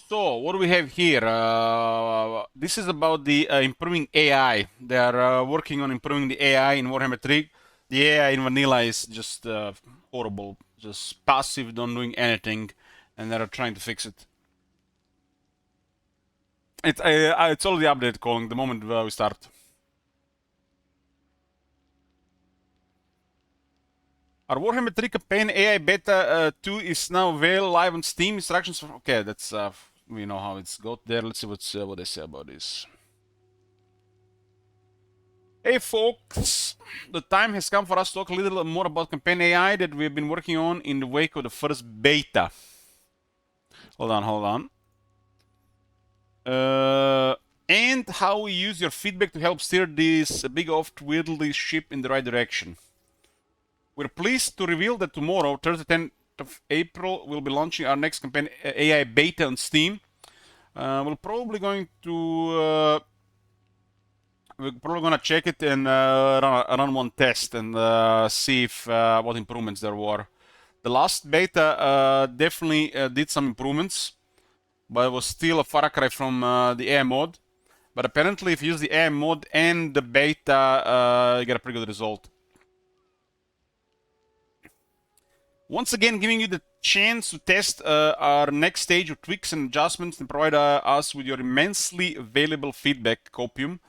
So what do we have here? This is about the improving AI. They are working on improving the AI in Warhammer 3. The AI in vanilla is just horrible, just passive, not doing anything, and they're trying to fix it. It's already updated, calling the moment we start. Our Warhammer 3 campaign AI Beta 2 is now available live on Steam. Instructions for... Okay, that's... we know how it's got there. Let's see what they say about this. Hey folks, the time has come for us to talk a little more about campaign AI that we've been working on in the wake of the first beta. Hold on. And how we use your feedback to help steer this big oft-wieldly ship in the right direction. We're pleased to reveal that tomorrow, Thursday 10th of April, we'll be launching our next campaign AI beta on Steam. We're probably going to check it and run one test and see if what improvements there were. The last beta definitely did some improvements, but it was still a far cry from the AI mode. But apparently, if you use the AI mode and the beta, you get a pretty good result. Once again, giving you the chance to test our next stage of tweaks and adjustments and provide us with your immensely valuable feedback, Copium.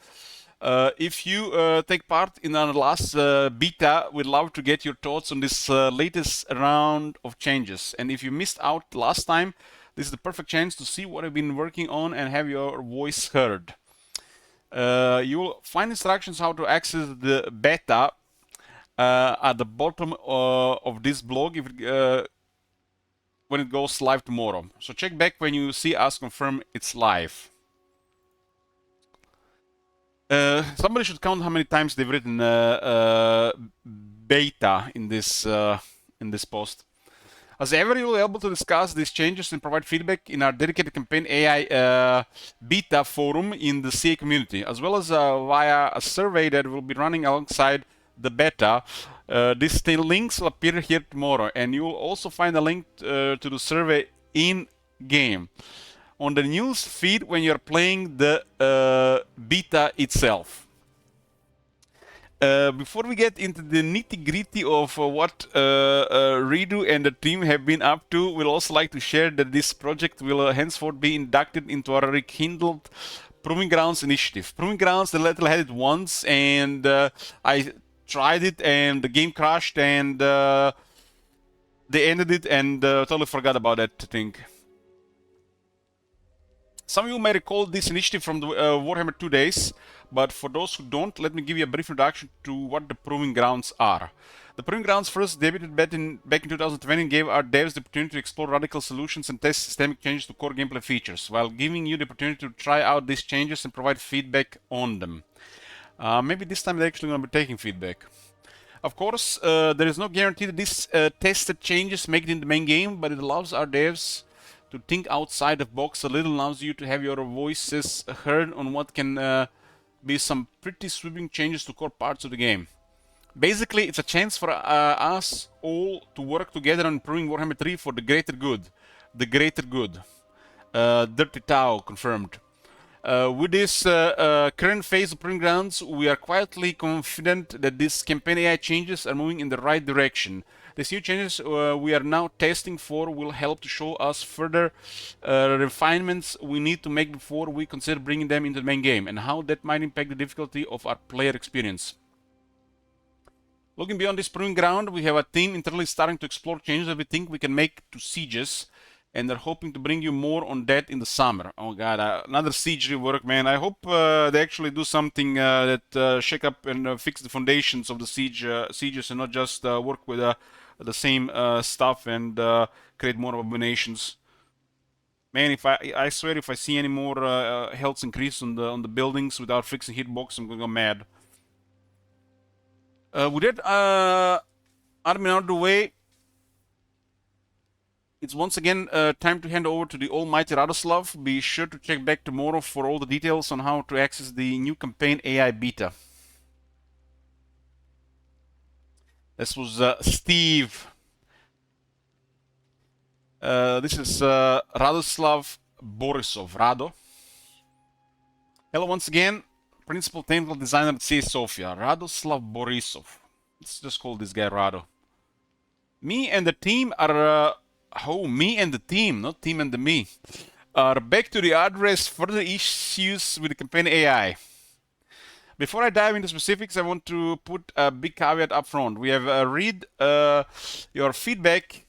If you take part in our last beta, we'd love to get your thoughts on this latest round of changes. And if you missed out last time, this is the perfect chance to see what I've been working on and have your voice heard. You will find instructions how to access the beta at the bottom of this blog when it goes live tomorrow. So check back when you see us confirm it's live. Somebody should count how many times they've written beta in this post. As ever, you'll be able to discuss these changes and provide feedback in our dedicated campaign AI beta forum in the CA community, as well as via a survey that will be running alongside the beta. These links will appear here tomorrow, and you will also find a link to the survey in game on the news feed when you're playing the beta itself. Before we get into the nitty-gritty of what Redo and the team have been up to, we'd also like to share that this project will henceforth be inducted into our rekindled Proving Grounds initiative. Proving Grounds, the letter had it once, and I tried it, and the game crashed, and they ended it, and totally forgot about that thing. Some of you may recall this initiative from the Warhammer 2 days, but for those who don't, let me give you a brief introduction to what the Proving Grounds are. The Proving Grounds first debuted back in 2020 and gave our devs the opportunity to explore radical solutions and test systemic changes to core gameplay features, while giving you the opportunity to try out these changes and provide feedback on them. Maybe this time they're actually going to be taking feedback. Of course, there is no guarantee that these tested changes make it in the main game, but it allows our devs to think outside the box a little, allows you to have your voices heard on what can be some pretty sweeping changes to core parts of the game. Basically, it's a chance for us all to work together on improving Warhammer 3 for the greater good. The greater good. Dirty Tau confirmed. With this current phase of Proving Grounds, we are quietly confident that these campaign AI changes are moving in the right direction. These new changes we are now testing for will help to show us further refinements we need to make before we consider bringing them into the main game, and how that might impact the difficulty of our player experience. Looking beyond this Proving Ground, we have a team internally starting to explore changes that we think we can make to sieges, and they're hoping to bring you more on that in the summer. Oh god, another siege rework, man. I hope they actually do something that shake up and fix the foundations of the sieges and not just work with the same stuff and create more abominations. Man, if I swear, if I see any more health increase on the buildings without fixing hitbox, I'm gonna go mad. With that admin out of the way, it's once again time to hand over to the almighty Radoslav. Be sure to check back tomorrow for all the details on how to access the new campaign AI beta. This was Steve. This is Radoslav Borisov. Rado. Hello once again, Principal Technical Designer at CA Sofia, Radoslav Borisov. Let's just call this guy Rado. Me and the team are... me and the team, not team and the me. Are back to the address further issues with the campaign AI. Before I dive into specifics, I want to put a big caveat up front. We have read your feedback.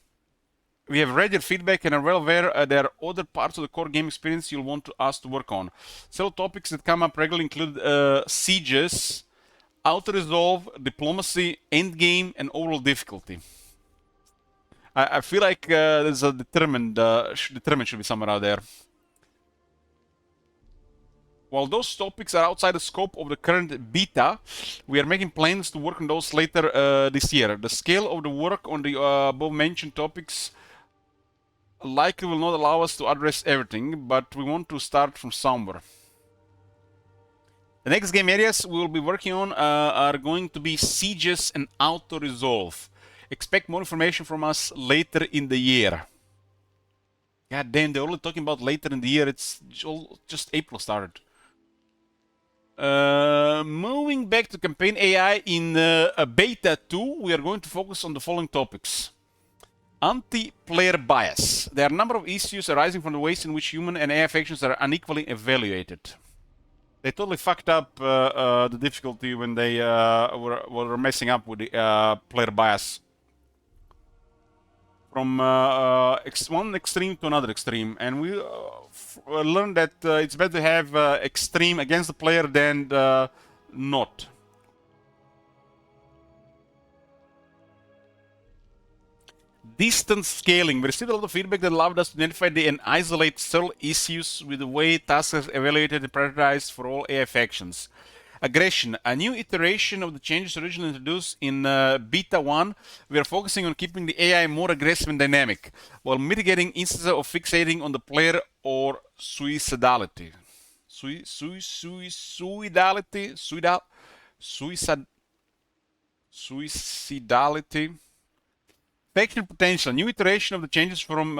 We have read your feedback and are well aware there are other parts of the core game experience you'll want us to work on. Several topics that come up regularly include sieges, auto-resolve, diplomacy, endgame, and overall difficulty. I feel like there's a determined should be somewhere out there. While those topics are outside the scope of the current beta, we are making plans to work on those later this year. The scale of the work on the above-mentioned topics likely will not allow us to address everything, but we want to start from somewhere. The next game areas we will be working on are going to be sieges and auto-resolve. Expect more information from us later in the year. God damn, they're only talking about later in the year. It's just April started. Moving back to campaign AI in Beta 2, we are going to focus on the following topics. Anti-player bias. There are a number of issues arising from the ways in which human and AI factions are unequally evaluated. They totally fucked up the difficulty when they were messing up with the player bias. From one extreme to another extreme. And we learned that it's better to have extreme against the player than not. Distance scaling. We received a lot of feedback that allowed us to identify and isolate several issues with the way tasks are evaluated and prioritized for all AI factions. Aggression. A new iteration of the changes originally introduced in Beta 1, we are focusing on keeping the AI more aggressive and dynamic, while mitigating instances of fixating on the player or suicidality. Suicidality. Faction potential. New iteration of the changes from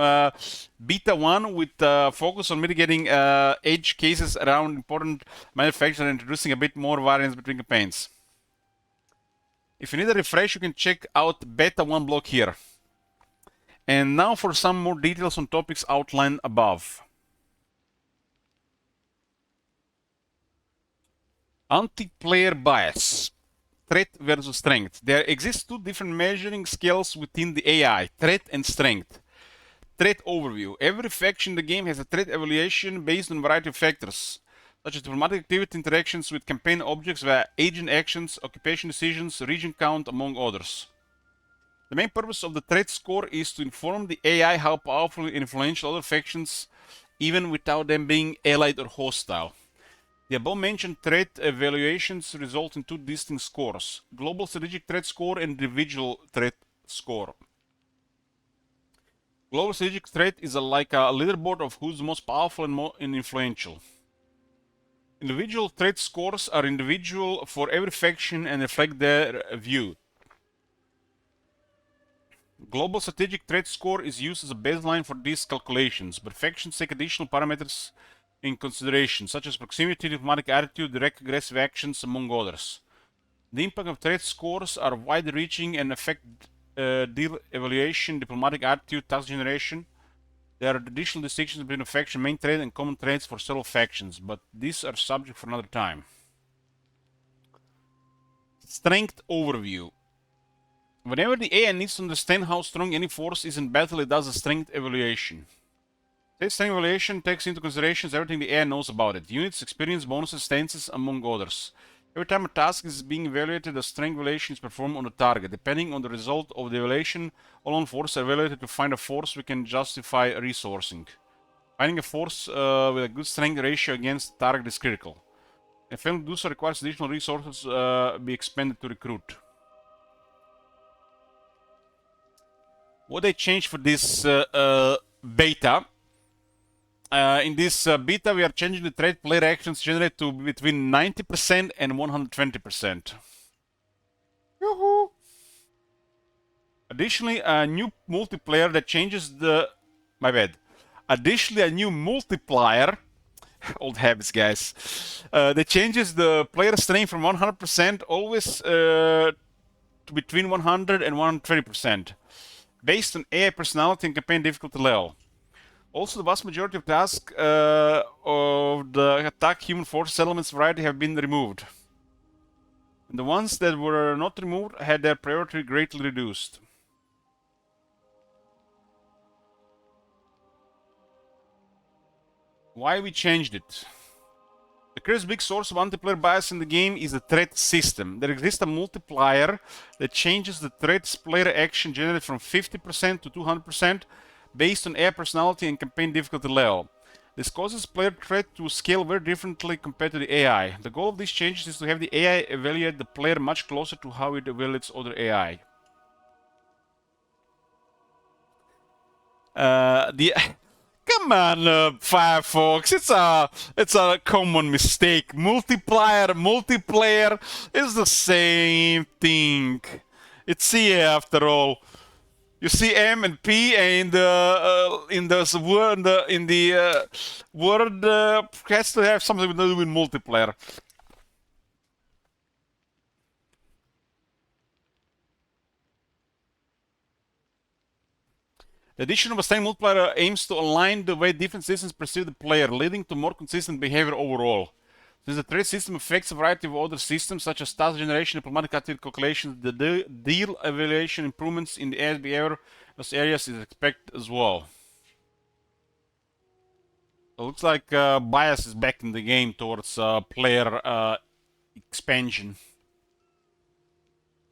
Beta 1 with focus on mitigating edge cases around important manufacturers and introducing a bit more variance between campaigns. If you need a refresh, you can check out Beta 1 blog here. And now for some more details on topics outlined above. Anti-player bias. Threat versus strength. There exist two different measuring scales within the AI, threat and strength. Threat overview. Every faction in the game has a threat evaluation based on a variety of factors, such as diplomatic activity, interactions with campaign objects via agent actions, occupation decisions, region count, among others. The main purpose of the threat score is to inform the AI how powerful and influential other factions, even without them being allied or hostile. The above-mentioned threat evaluations result in two distinct scores: Global Strategic Threat Score and Individual Threat Score. Global Strategic Threat is like a leaderboard of who's the most powerful and influential. Individual threat scores are individual for every faction and reflect their view. Global Strategic Threat Score is used as a baseline for these calculations, but factions take additional parameters in consideration, such as proximity, diplomatic attitude, direct aggressive actions, among others. The impact of threat scores are wide-reaching and affect deal evaluation, diplomatic attitude, task generation. There are additional distinctions between a faction main trait and common traits for several factions, but these are subject for another time. Strength overview. Whenever the AI needs to understand how strong any force is in battle, it does a strength evaluation. This strength evaluation takes into consideration everything the AI knows about it: units, experience, bonuses, stances, among others. Every time a task is being evaluated, a strength evaluation is performed on the target. Depending on the result of the evaluation, all on forces are evaluated to find a force we can justify resourcing. Finding a force with a good strength ratio against the target is critical. And failing to do so requires additional resources be expended to recruit. What they changed for this beta? In this beta, we are changing the threat player actions generate to between 90% and 120%. Yoo-hoo! Additionally, a new multiplayer that changes the... My bad. Additionally, a new multiplier, old habits, guys, that changes the player strength from 100% always to between 100 and 120%, based on AI personality and campaign difficulty level. Also, the vast majority of tasks of the attack human force elements variety have been removed. And the ones that were not removed had their priority greatly reduced. Why we changed it? The current big source of multiplayer bias in the game is the threat system. There exists a multiplier that changes the threat's player action generated from 50% to 200% based on AI personality and campaign difficulty level. This causes player threat to scale very differently compared to the AI. The goal of these changes is to have the AI evaluate the player much closer to how it evaluates other AI. Come on, Firefox. It's a common mistake. Multiplayer is the same thing. It's C after all. You see M and P and in the word has to have something to do with multiplayer. The addition of a standing multiplier aims to align the way different systems perceive the player, leading to more consistent behavior overall. Since the threat system affects a variety of other systems, such as task generation, diplomatic activity calculations, the deal evaluation improvements in the AI's behavior in those areas is expected as well. So it looks like bias is back in the game towards player expansion.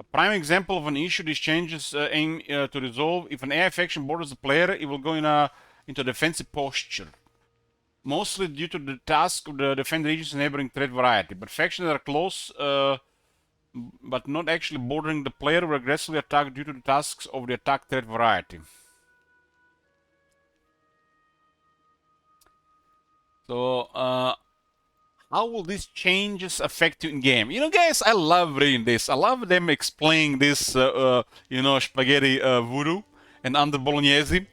A prime example of an issue these changes aim to resolve: if an AI faction borders the player, it will go into defensive posture, mostly due to the task of the defend regions neighboring threat variety. But factions that are close but not actually bordering the player will aggressively attack due to the tasks of the attack threat variety. So how will these changes affect you in game? You know, guys, I love reading this. I love them explaining this, spaghetti voodoo and under bolognese.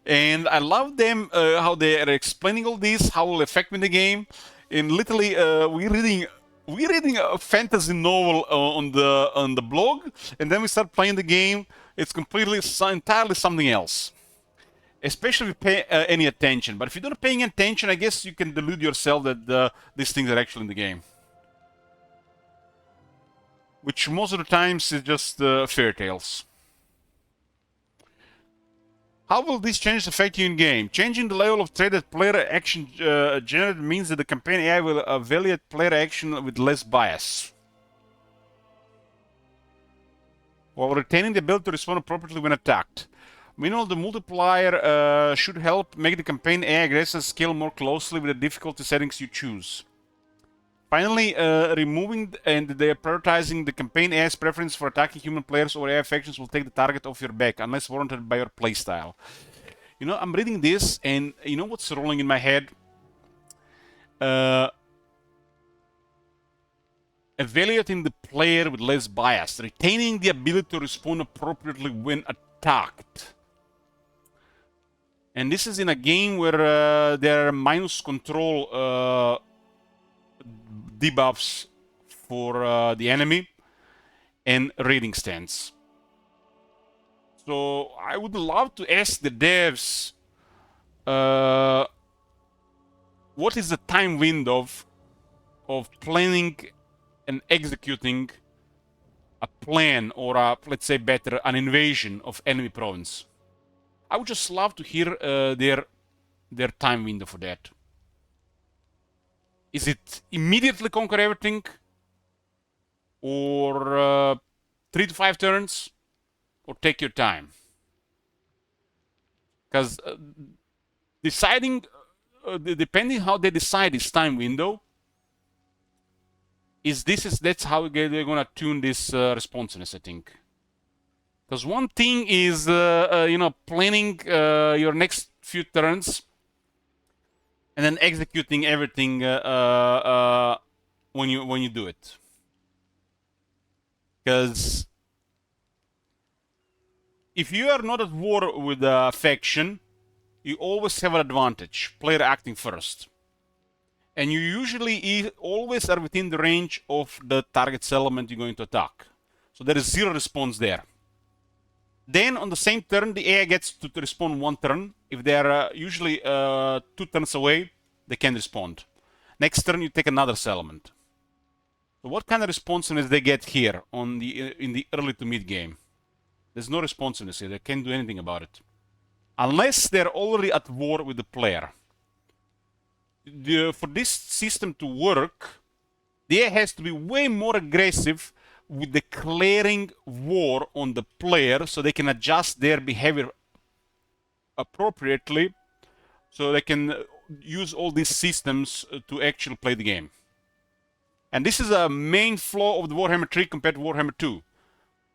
And I love them how they are explaining all this, how it will affect me in the game. And literally, we're reading a fantasy novel on the blog, and then we start playing the game. It's completely entirely something else. Especially if you pay any attention. But if you're not paying attention, I guess you can delude yourself that these things are actually in the game. Which most of the times is just fairy tales. How will these changes affect you in game? Changing the level of threat that player action generated means that the campaign AI will evaluate player action with less bias, while retaining the ability to respond appropriately when attacked. Meanwhile, the multiplier should help make the campaign AI aggressors scale more closely with the difficulty settings you choose. Finally, removing and prioritizing the campaign AI's preference for attacking human players or AI factions will take the target off your back, unless warranted by your playstyle. You know, I'm reading this, and you know what's rolling in my head? Evaluating the player with less bias, retaining the ability to respond appropriately when attacked. And this is in a game where there are minus control debuffs for the enemy and raiding stance. So I would love to ask the devs what is the time window of planning and executing a plan, or let's say better, an invasion of enemy province. I would just love to hear their time window for that. Is it immediately conquer everything, or 3 to 5 turns, or take your time? Because deciding, depending how they decide this time window, that's how they're gonna tune this responsiveness, I think. Because one thing is, planning your next few turns and then executing everything when you do it. Because if you are not at war with a faction, you always have an advantage, player acting first. And you usually always are within the range of the target settlement you're going to attack. So there is zero response there. Then on the same turn, the AI gets to respond one turn. If they are usually 2 turns away, they can respond. Next turn, you take another settlement. So what kind of responsiveness they get here on in the early to mid game? There's no responsiveness here. They can't do anything about it. Unless they're already at war with the player. For this system to work, the AI has to be way more aggressive with declaring war on the player so they can adjust their behavior appropriately, so they can use all these systems to actually play the game. And this is a main flaw of the Warhammer 3 compared to Warhammer 2.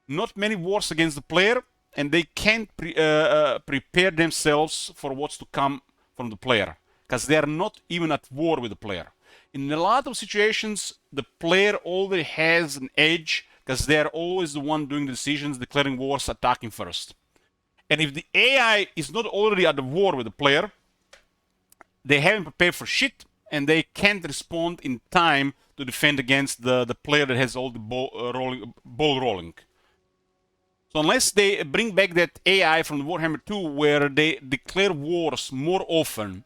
Not many wars against the player, and they can't prepare themselves for what's to come from the player, because they are not even at war with the player. In a lot of situations, the player already has an edge, because they're always the one doing the decisions, declaring wars, attacking first. And if the AI is not already at the war with the player, they haven't prepared for shit, and they can't respond in time to defend against the player that has all the ball rolling. So unless they bring back that AI from the Warhammer 2, where they declare wars more often,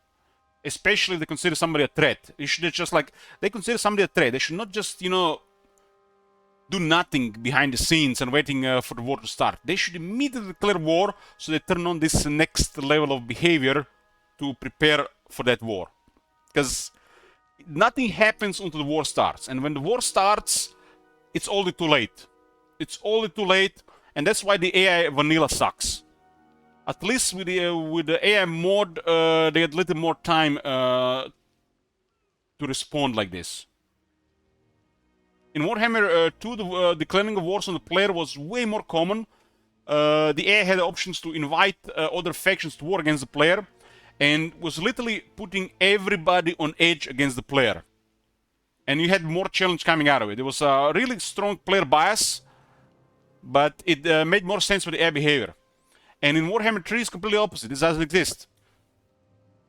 especially if they consider somebody a threat, you should just they consider somebody a threat. They should not just, do nothing behind the scenes and waiting for the war to start. They should immediately declare war, so they turn on this next level of behavior to prepare for that war. Because nothing happens until the war starts. And when the war starts, it's already too late. It's already too late, and that's why the AI vanilla sucks. At least with the AI mod, they had a little more time to respond like this. In Warhammer 2, the declaring of wars on the player was way more common. The AI had options to invite other factions to war against the player, and was literally putting everybody on edge against the player. And you had more challenge coming out of it. There was a really strong player bias, but it made more sense for the AI behavior. And in Warhammer 3, it's completely opposite. This doesn't exist.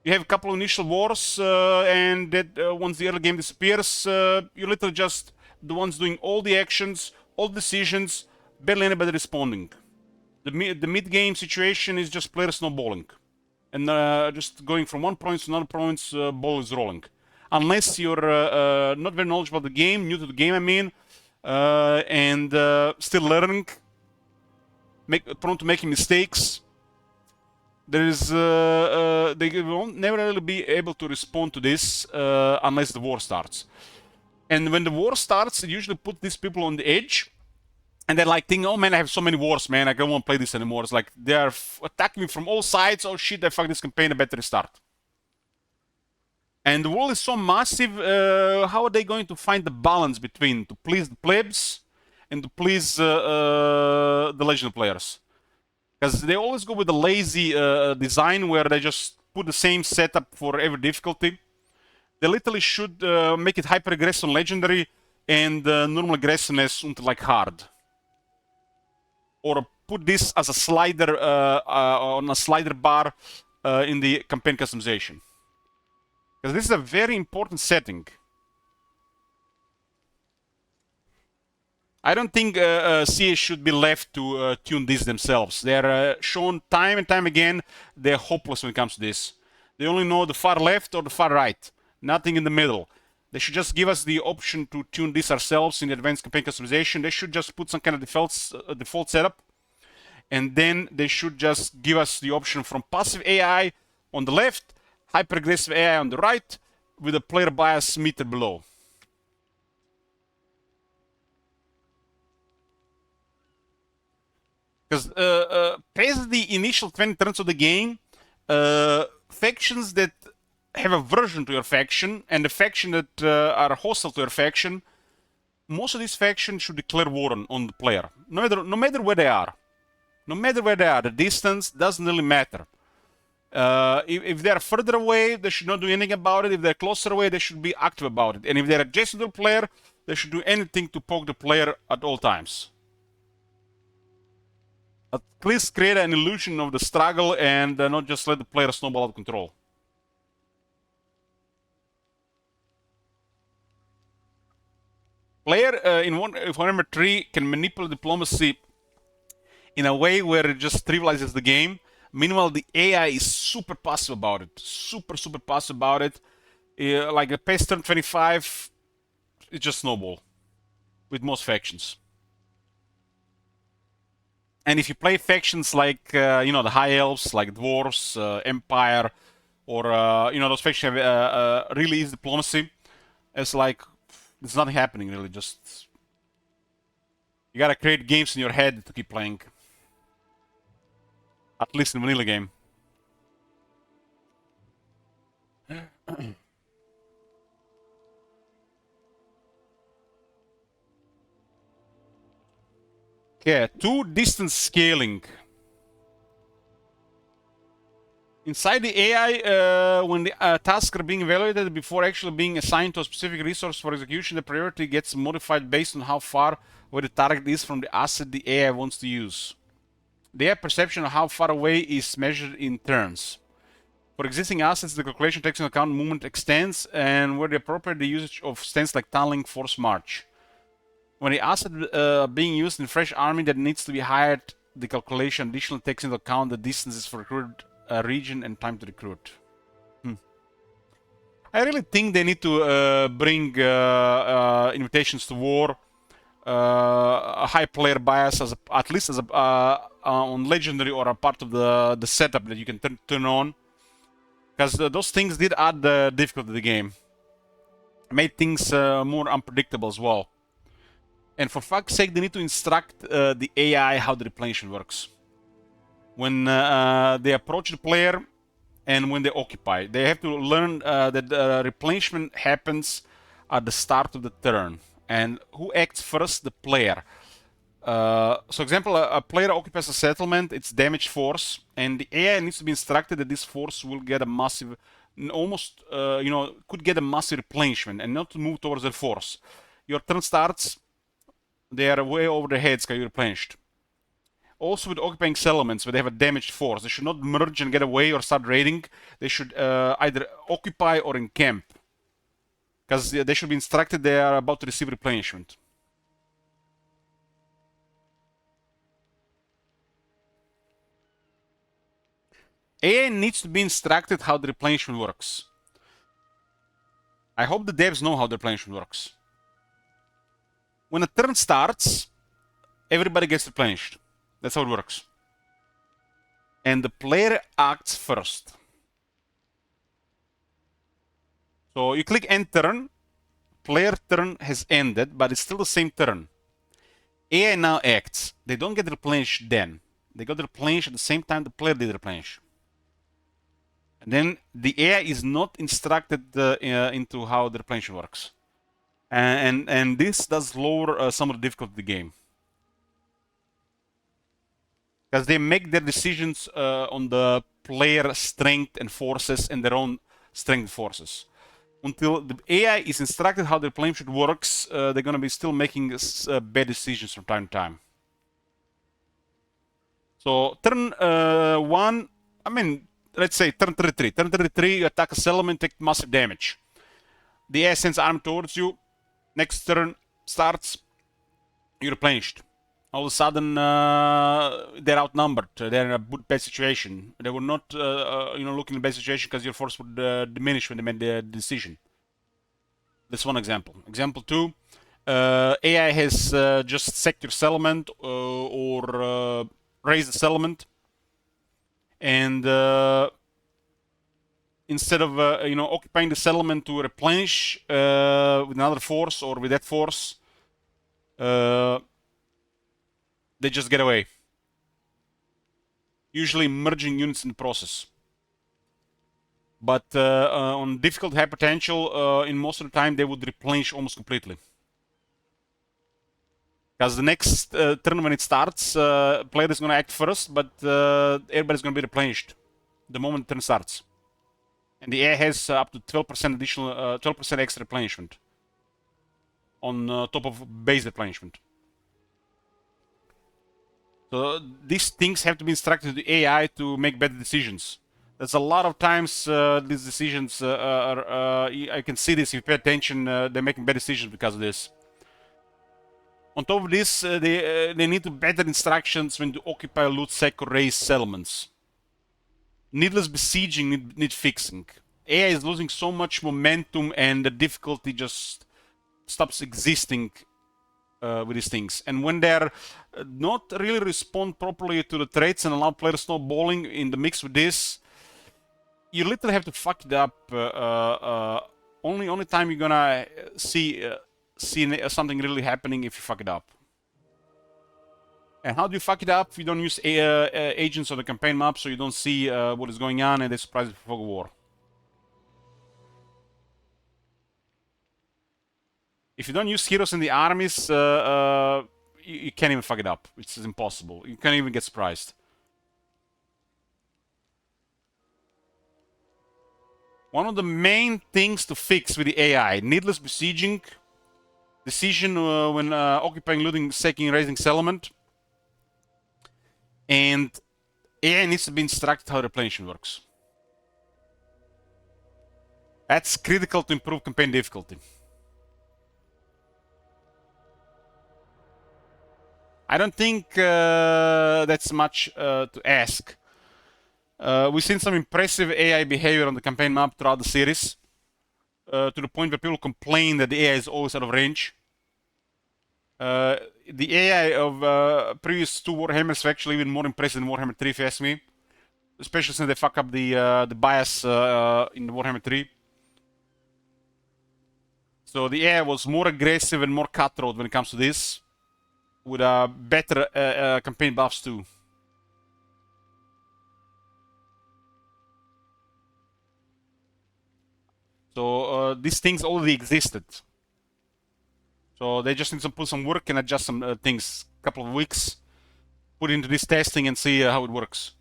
You have a couple of initial wars, and that once the early game disappears, you're literally just the ones doing all the actions, all decisions, barely anybody responding. The mid-game situation is just players snowballing. And just going from one province to another province, ball is rolling. Unless you're not very knowledgeable about the game, new to the game I mean, and still learning, prone to making mistakes, there is they won't never really be able to respond to this unless the war starts. And when the war starts, it usually puts these people on the edge, and they're like thinking, oh man, I have so many wars, man, I don't want to play this anymore. It's like they are attacking me from all sides. Oh shit, I fucked this campaign, I better restart. And the world is so massive, how are they going to find the balance between to please the plebs and to please the legend players? Because they always go with the lazy design where they just put the same setup for every difficulty. They literally should make it hyper aggressive on legendary and normal aggressiveness until like hard. Or put this as a slider on a slider bar in the campaign customization. Because this is a very important setting. I don't think CA should be left to tune this themselves. They're shown time and time again, they're hopeless when it comes to this. They only know the far left or the far right, nothing in the middle. They should just give us the option to tune this ourselves in the advanced campaign customization. They should just put some kind of default setup. And then they should just give us the option from passive AI on the left, hyper-aggressive AI on the right, with a player bias meter below. Because past the initial 20 turns of the game, factions that have aversion to your faction and the faction that are hostile to your faction, most of these factions should declare war on the player, no matter where they are. No matter where they are, the distance doesn't really matter. If they're further away, they should not do anything about it. If they're closer away, they should be active about it. And if they're adjacent to the player, they should do anything to poke the player at all times. At least create an illusion of the struggle and not just let the player snowball out of control. Player in Warhammer 3 can manipulate diplomacy in a way where it just trivializes the game. Meanwhile, the AI is super passive about it. Super passive about it. Like a pace turn 25, it's just snowball with most factions. And if you play factions like, the High Elves, like Dwarves, Empire, or, those factions have really easy diplomacy, it's like, there's nothing happening really, just... You gotta create games in your head to keep playing. At least in vanilla game. Okay, 2 distance scaling. Inside the AI, when the tasks are being evaluated before actually being assigned to a specific resource for execution, the priority gets modified based on how far away the target is from the asset the AI wants to use. The AI perception of how far away is measured in turns. For existing assets, the calculation takes into account movement extents and where the appropriate the usage of stents like tunneling, force march. When the asset being used in fresh army that needs to be hired, the calculation additionally takes into account the distances for recruited region and time to recruit. I really think they need to bring invitations to war, a high player bias, at least as on legendary or a part of the setup that you can turn on, because those things did add the difficulty to the game, made things more unpredictable as well. And for fuck's sake, they need to instruct the AI how the replenishment works. When they approach the player and when they occupy, they have to learn that replenishment happens at the start of the turn. And who acts first? The player. So example, a player occupies a settlement, it's damage force, and the AI needs to be instructed that this force will get a massive, almost, could get a massive replenishment and not to move towards the force. Your turn starts, they are way over their heads, can be replenished. Also with occupying settlements where they have a damaged force, they should not merge and get away or start raiding. They should either occupy or encamp, because they should be instructed they are about to receive replenishment. AI needs to be instructed how the replenishment works. I hope the devs know how the replenishment works. When a turn starts, everybody gets replenished. That's how it works. And the player acts first. So you click end turn, player turn has ended, but it's still the same turn. AI now acts. They don't get replenished then. They got replenished at the same time the player did replenish. And then the AI is not instructed into how the replenishment works. And this does lower some of the difficulty of the game. Because they make their decisions on the player strength and forces and their own strength and forces. Until the AI is instructed how the replenishment works, they're going to be still making bad decisions from time to time. So turn 1, let's say turn 33. Turn 33, you attack a settlement, take massive damage. The AI sends army towards you. Next turn starts, you're replenished. All of a sudden, they're outnumbered. They're in a bad situation. They were not, looking in a bad situation because your force would diminish when they made the decision. That's one example. Example 2, AI has just sacked your settlement or raised the settlement, and instead of occupying the settlement to replenish with another force or with that force, they just get away. Usually merging units in the process. But on difficult high potential, in most of the time, they would replenish almost completely. Because the next turn when it starts, player is going to act first, but everybody's going to be replenished the moment the turn starts. And the AI has up to 12% additional, 12% extra replenishment on top of base replenishment. So these things have to be instructed to the AI to make better decisions. There's a lot of times these decisions I can see this if you pay attention. They're making bad decisions because of this. On top of this, they need to better instructions when to occupy, loot, sack, or raise settlements. Needless besieging need fixing. AI is losing so much momentum, and the difficulty just stops existing with these things. And when they're not really respond properly to the traits and allow players snowballing in the mix with this, you literally have to fuck it up. Only time you're gonna see something really happening if you fuck it up. And how do you fuck it up? You don't use agents on the campaign map, so you don't see what is going on, and they surprise you before war. If you don't use heroes in the armies, you can't even fuck it up. It's impossible. You can't even get surprised. One of the main things to fix with the AI, needless besieging, decision when occupying, looting, sacking, raising settlement, and AI needs to be instructed how replenishment works. That's critical to improve campaign difficulty. I don't think that's much to ask. We've seen some impressive AI behavior on the campaign map throughout the series, to the point where people complain that the AI is always out of range. The AI of previous two Warhammers are actually even more impressive than Warhammer 3, if you ask me. Especially since they fuck up the bias in the Warhammer 3. So the AI was more aggressive and more cutthroat when it comes to this, with better campaign buffs too. So these things already existed. So they just need to put some work and adjust some things. A couple of weeks, put into this testing and see how it works.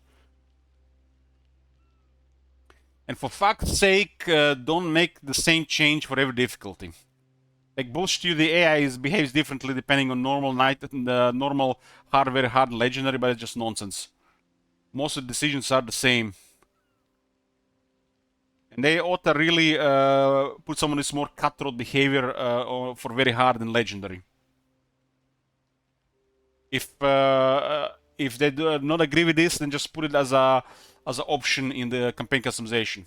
And for fuck's sake, don't make the same change for every difficulty. Like bullshit you, the AI behaves differently depending on normal knight and normal hard, very hard, legendary, but it's just nonsense. Most of the decisions are the same. And they ought to really put some of this more cutthroat behavior for very hard and legendary. If they do not agree with this, then just put it as an option in the campaign customization.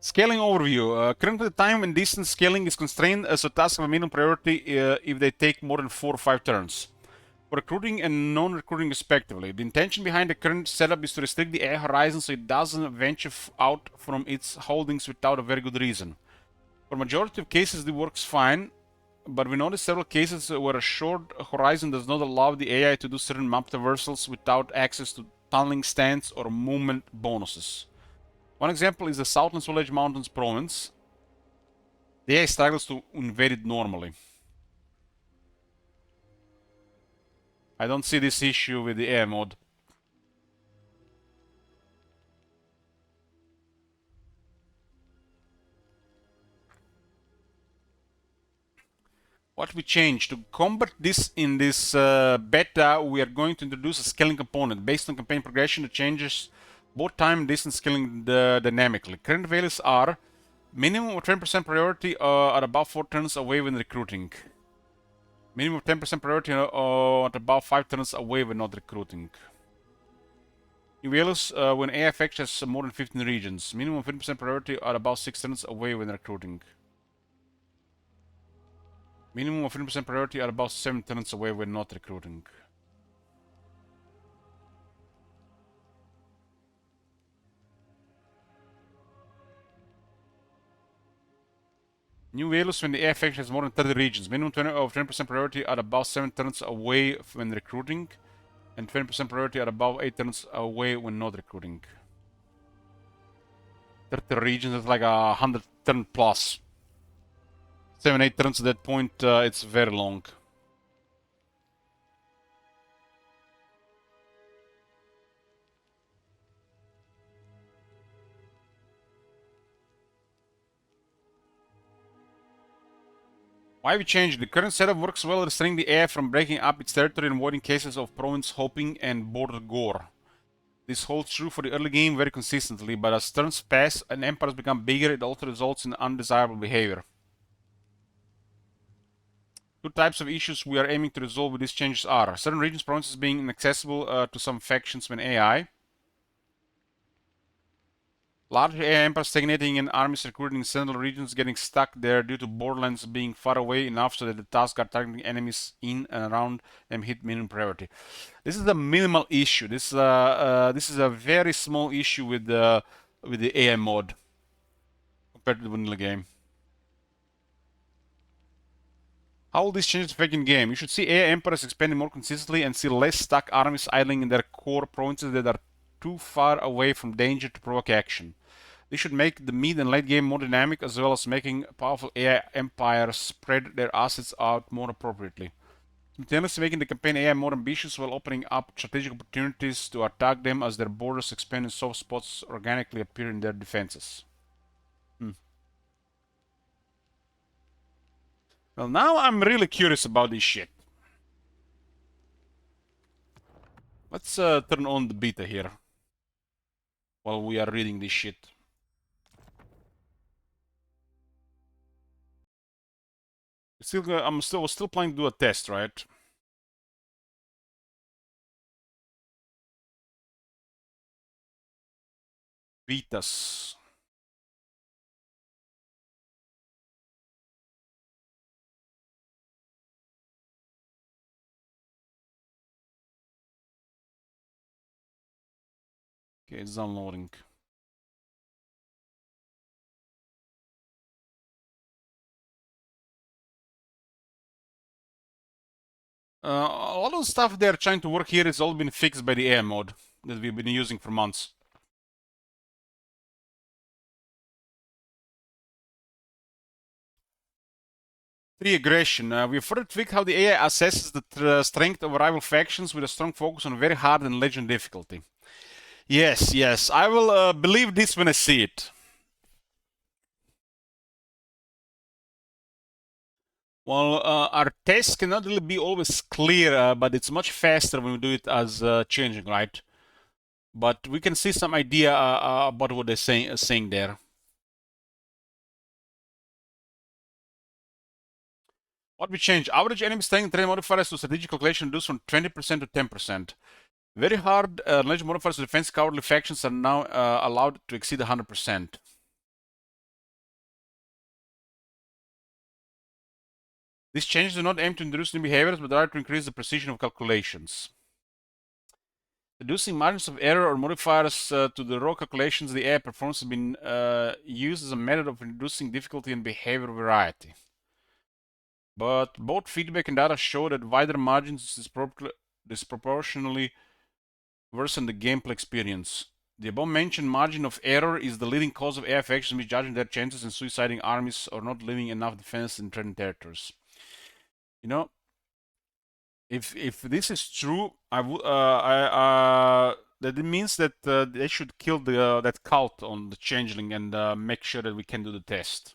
Scaling overview. Currently, the time and distance scaling is constrained as a task of a minimum priority if they take more than 4 or 5 turns. For recruiting and non-recruiting respectively. The intention behind the current setup is to restrict the AI horizon so it doesn't venture out from its holdings without a very good reason. For majority of cases, it works fine, but we noticed several cases where a short horizon does not allow the AI to do certain map traversals without access to tunneling stands or movement bonuses. One example is the Southland Solage Mountains province. The AI struggles to invade it normally. I don't see this issue with the AI mod. What we change to combat this in this beta, we are going to introduce a scaling component based on campaign progression that changes both time and distance scaling dynamically. Current values are minimum of 10% priority at about 4 turns away when recruiting. Minimum of 10% priority at about 5 turns away when not recruiting. New values when AI effect has more than 15 regions. Minimum of 50% priority at about 6 turns away when recruiting. Minimum of 50% priority at about 7 turns away when not recruiting. New values when the AI faction has more than 30 regions. Minimum of 20% priority at about 7 turns away when recruiting. And 20% priority at about 8 turns away when not recruiting. 30 regions is like 100 turn plus. 7-8 turns at that point, it's very long. Why we changed? The current setup works well, restraining the AI from breaking up its territory and avoiding cases of province hopping and border gore. This holds true for the early game very consistently, but as turns pass and empires become bigger, it also results in undesirable behavior. Two types of issues we are aiming to resolve with these changes are certain regions, provinces being inaccessible to some factions when AI, large AI empires stagnating and armies recruiting in central regions getting stuck there due to borderlands being far away enough so that the tasks are targeting enemies in and around them hit minimum priority. This is a minimal issue. This is a very small issue with the AI mod compared to the vanilla game. How will these changes affect in game? You should see AI emperors expanding more consistently and see less stuck armies idling in their core provinces that are too far away from danger to provoke action. This should make the mid and late game more dynamic, as well as making powerful AI empires spread their assets out more appropriately. Simultaneously making the campaign AI more ambitious while opening up strategic opportunities to attack them as their borders expand and soft spots organically appear in their defenses. Well, now I'm really curious about this shit. Let's turn on the beta here while we are reading this shit. I'm still planning to do a test, right? Betas. Okay, it's downloading. A lot of the stuff they're trying to work here has all been fixed by the AI mode that we've been using for months. Three aggression. We further tweaked how the AI assesses the strength of rival factions with a strong focus on very hard and legend difficulty. Yes, yes, I will believe this when I see it. Well, our tests cannot really be always clear, but it's much faster when we do it as changing, right? But we can see some idea about what they're saying there. What we change? Average enemy strength terrain modifiers to strategic calculation reduced from 20% to 10%. Very hard legend modifiers to defense cowardly factions are now allowed to exceed 100%. These changes do not aim to introduce new behaviors, but rather to increase the precision of calculations. Reducing margins of error or modifiers to the raw calculations the AI performs has been used as a method of reducing difficulty and behavior variety. But both feedback and data show that wider margins disproportionately worsen the gameplay experience. The above-mentioned margin of error is the leading cause of AI factions misjudging their chances and suiciding armies or not leaving enough defense in threatened territories. You know, if this is true, that it means that they should kill that cult on the changeling and make sure that we can do the test.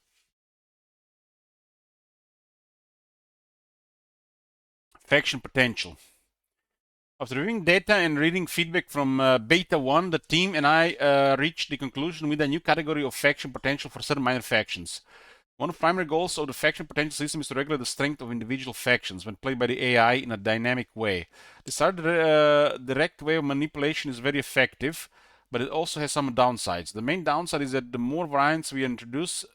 Faction potential. After reviewing data and reading feedback from Bayta 1, the team and I reached the conclusion with a new category of faction potential for certain minor factions. One of the primary goals of the faction potential system is to regulate the strength of individual factions when played by the AI in a dynamic way. This direct way of manipulation is very effective, but it also has some downsides. The main downside is that the more variants we introduce,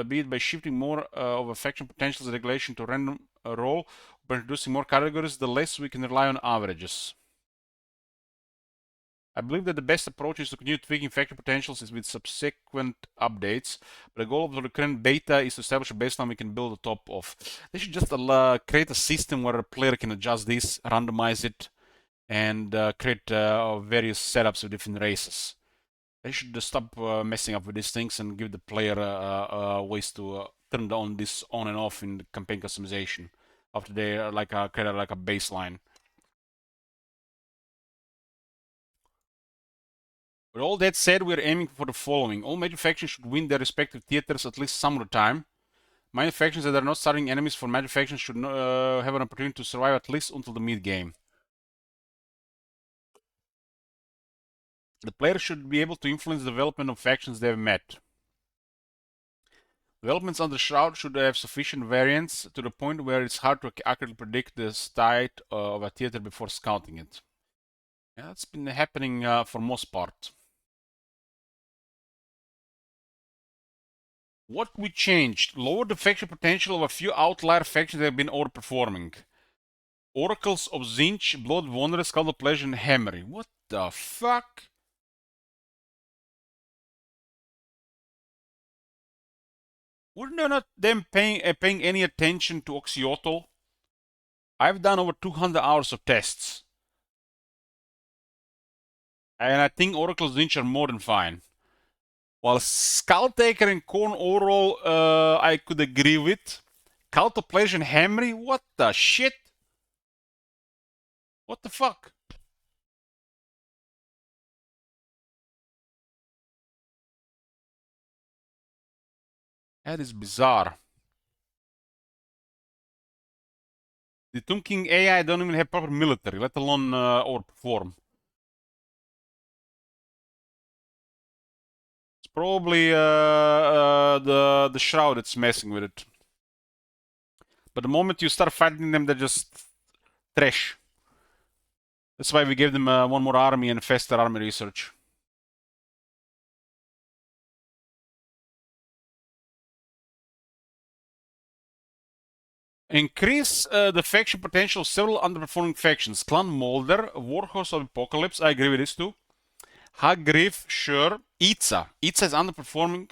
be it by shifting more of a faction potential's regulation to random roll, by introducing more categories, the less we can rely on averages. I believe that the best approach is to continue tweaking faction potentials with subsequent updates, but the goal of the current beta is to establish a baseline we can build on top of. They should just create a system where a player can adjust this, randomize it, and create various setups of different races. They should stop messing up with these things and give the player ways to turn on this on and off in the campaign customization after they create like a baseline. With all that said, we are aiming for the following. All major factions should win their respective theaters at least some of the time. Minor factions that are not starting enemies for major factions should have an opportunity to survive at least until the mid-game. The player should be able to influence the development of factions they have met. Developments under Shroud should have sufficient variance to the point where it's hard to accurately predict the state of a theater before scouting it. Yeah, that's been happening for most part. What we changed? Lowered the faction potential of a few outlier factions that have been overperforming. Oracles of Zinch, Blood Wanderers, Call of Pleasure, and Hammery. What the fuck? Were they not them paying any attention to Oxyotl? I've done over 200 hours of tests. And I think Oracle's Zinch are more than fine. While Skulltaker and Corn overall, I could agree with. Cult of Pleasure and Hammery? What the shit? What the fuck? That is bizarre. The Tomb King AI don't even have proper military, let alone overperform. It's probably the Shroud that's messing with it. But the moment you start fighting them, they're just trash. That's why we gave them one more army and faster army research. Increase the faction potential of several underperforming factions. Clan Molder, Warhorse of Apocalypse, I agree with this too. Hagriff, sure. Itza. Itza is underperforming.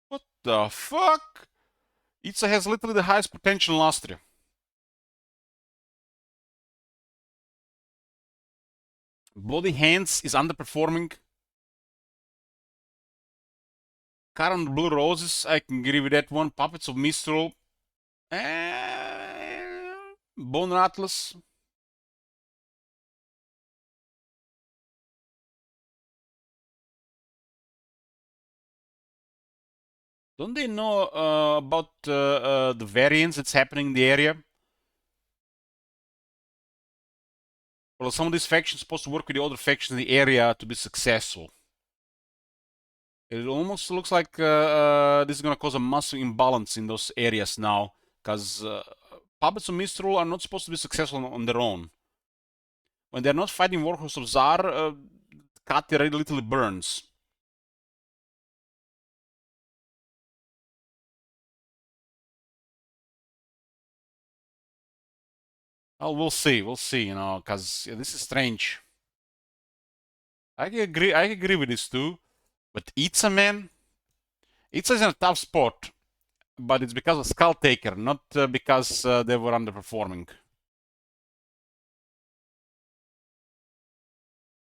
What the fuck? Itza has literally the highest potential in Austria. Bloody Hands is underperforming. Current Blue Roses, I can agree with that one. Puppets of Mistral. Bone Atlas. Don't they know about the variance that's happening in the area? Well, some of these factions are supposed to work with the other factions in the area to be successful. It almost looks like this is going to cause a massive imbalance in those areas now, because Puppets of Mistral are not supposed to be successful on their own. When they're not fighting Warhorse of Tsar, Kati literally burns. Well, we'll see, because this is strange. I agree with this too, but Itza, man, Itza is in a tough spot, but it's because of Skulltaker, not because they were underperforming.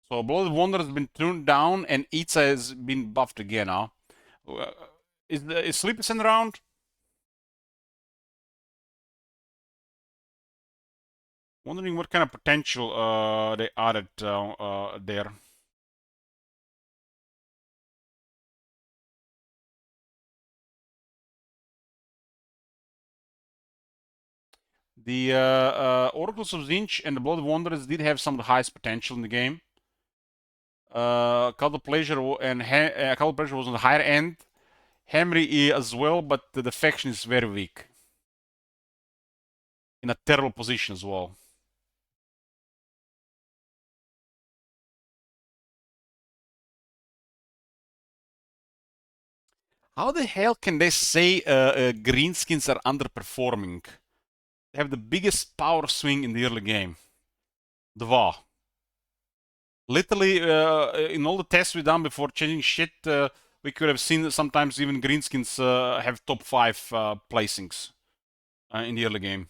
So Blood Wonder has been tuned down, and Itza has been buffed again now. Is Sleepyson around? Wondering what kind of potential they added there. The Oracles of Zinch and the Blood Wanderers did have some of the highest potential in the game. Cult of Pleasure and Cult of Pleasure was on the higher end. Hamry as well, but the faction is very weak. In a terrible position as well. How the hell can they say greenskins are underperforming? They have the biggest power swing in the early game. Dva. Literally, in all the tests we've done before changing shit, we could have seen sometimes even greenskins have top 5 placings in the early game.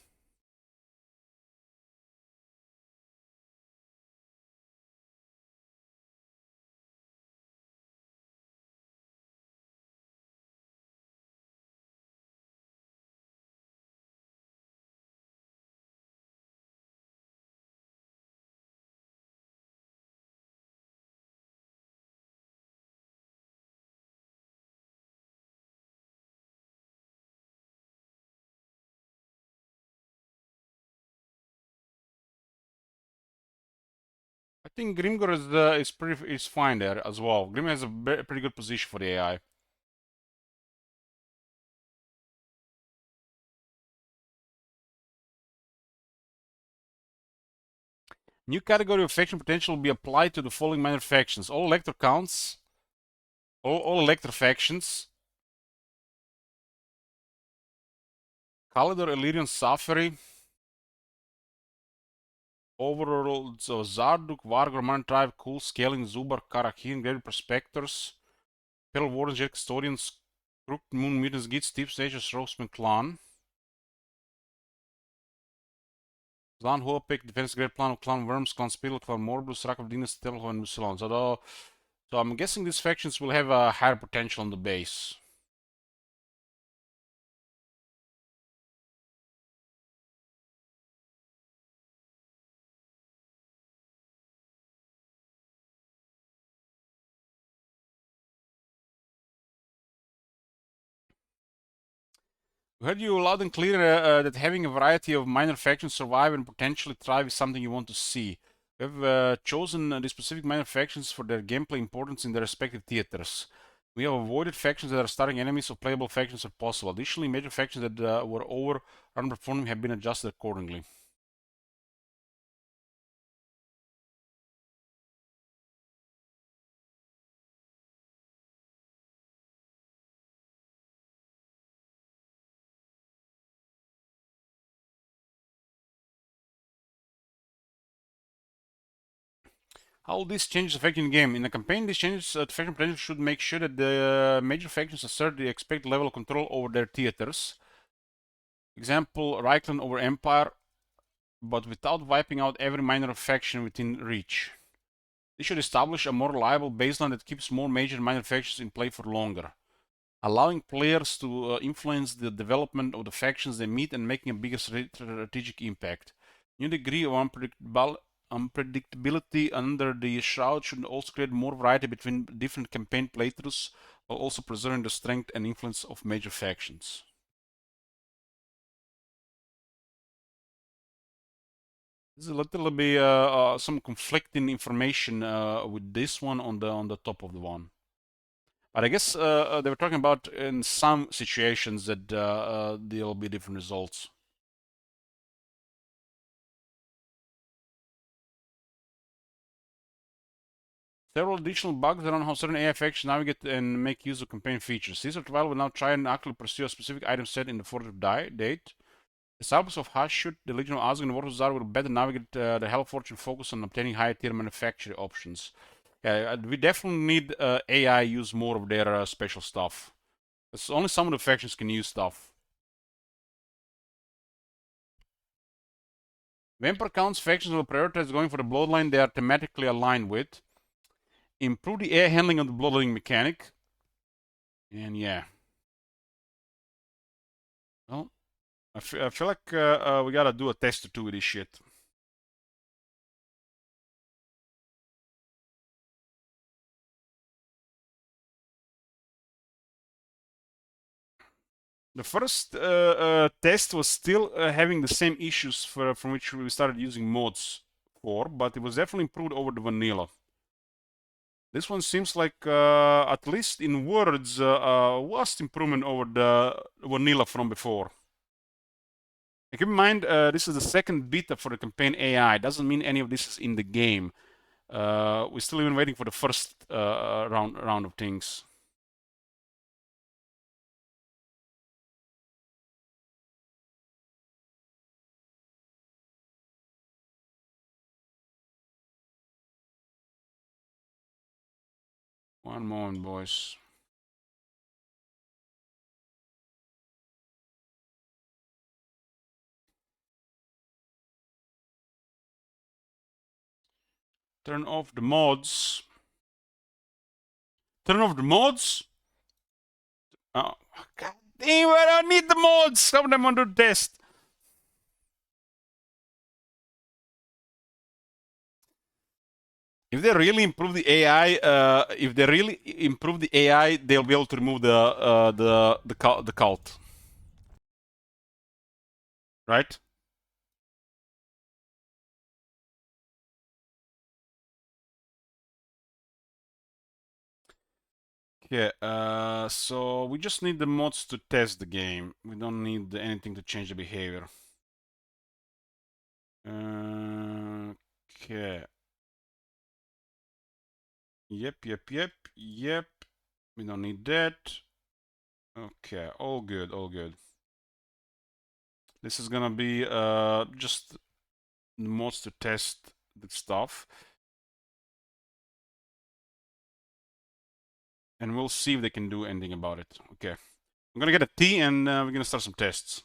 think Grimgor is fine there as well. Grimgor has a pretty good position for the AI. New category of faction potential will be applied to the following minor factions. All elector counts, all elector factions, Kalidor, Illyrian, Safari, overall, so Zarduk, Vargor, Man Tribe, Cool, Scaling, Zubar, Karakin, Great Prospectors, Pearl Wardens, Jet Custodians, Crook, Moon, Mutants, Gits, Deep Stages, Roseman Clan. Clan Hoopik, Defense Great Plan of Clan Worms, Clan Spittle, Clan Morbus, Rak of Dynasty, Telho, and Musilon. So I'm guessing these factions will have a higher potential on the base. We heard you loud and clear that having a variety of minor factions survive and potentially thrive is something you want to see. We have chosen the specific minor factions for their gameplay importance in their respective theaters. We have avoided factions that are starting enemies of playable factions if possible. Additionally, major factions that were over or underperforming have been adjusted accordingly. How will these changes affect the game? In the campaign, these changes to faction potential should make sure that the major factions assert the expected level of control over their theaters. Example, Reichland over Empire, but without wiping out every minor faction within reach. This should establish a more reliable baseline that keeps more major and minor factions in play for longer, allowing players to influence the development of the factions they meet and making a bigger strategic impact. New degree of unpredictability under the Shroud should also create more variety between different campaign playthroughs, while also preserving the strength and influence of major factions. There's a little bit some conflicting information with this one on the top of the one. But I guess they were talking about in some situations that there'll be different results. Several additional bugs around how certain AI factions navigate and make use of campaign features. Caesar Trial will now try and actively pursue a specific item set in the further date. The Disciples of Hashut, the Legion of Azog, and Warthuzar will better navigate the Hell Fortune focus on obtaining higher tier manufacturing options. Yeah, we definitely need AI use more of their special stuff. It's only some of the factions can use stuff. Vampire counts factions will prioritize going for the bloodline they are thematically aligned with. Improve the air handling of the bloodline mechanic. And yeah. Well, I feel like we gotta do a test or two with this shit. The first test was still having the same issues from which we started using mods for, but it was definitely improved over the vanilla. This one seems like, at least in words, a vast improvement over the vanilla from before. And keep in mind, this is the second beta for the campaign AI. Doesn't mean any of this is in the game. We're still even waiting for the first round of things. One moment, boys. Turn off the mods. Turn off the mods? Oh, god damn, I don't need the mods! Some of them on the test. If they really improve the AI, they'll be able to remove the cult, right? Yeah, so we just need the mods to test the game. We don't need anything to change the behavior. Okay. Yep. We don't need that. Okay, all good, all good. This is gonna be just mods to test the stuff. And we'll see if they can do anything about it. Okay. I'm gonna get a tea and we're gonna start some tests.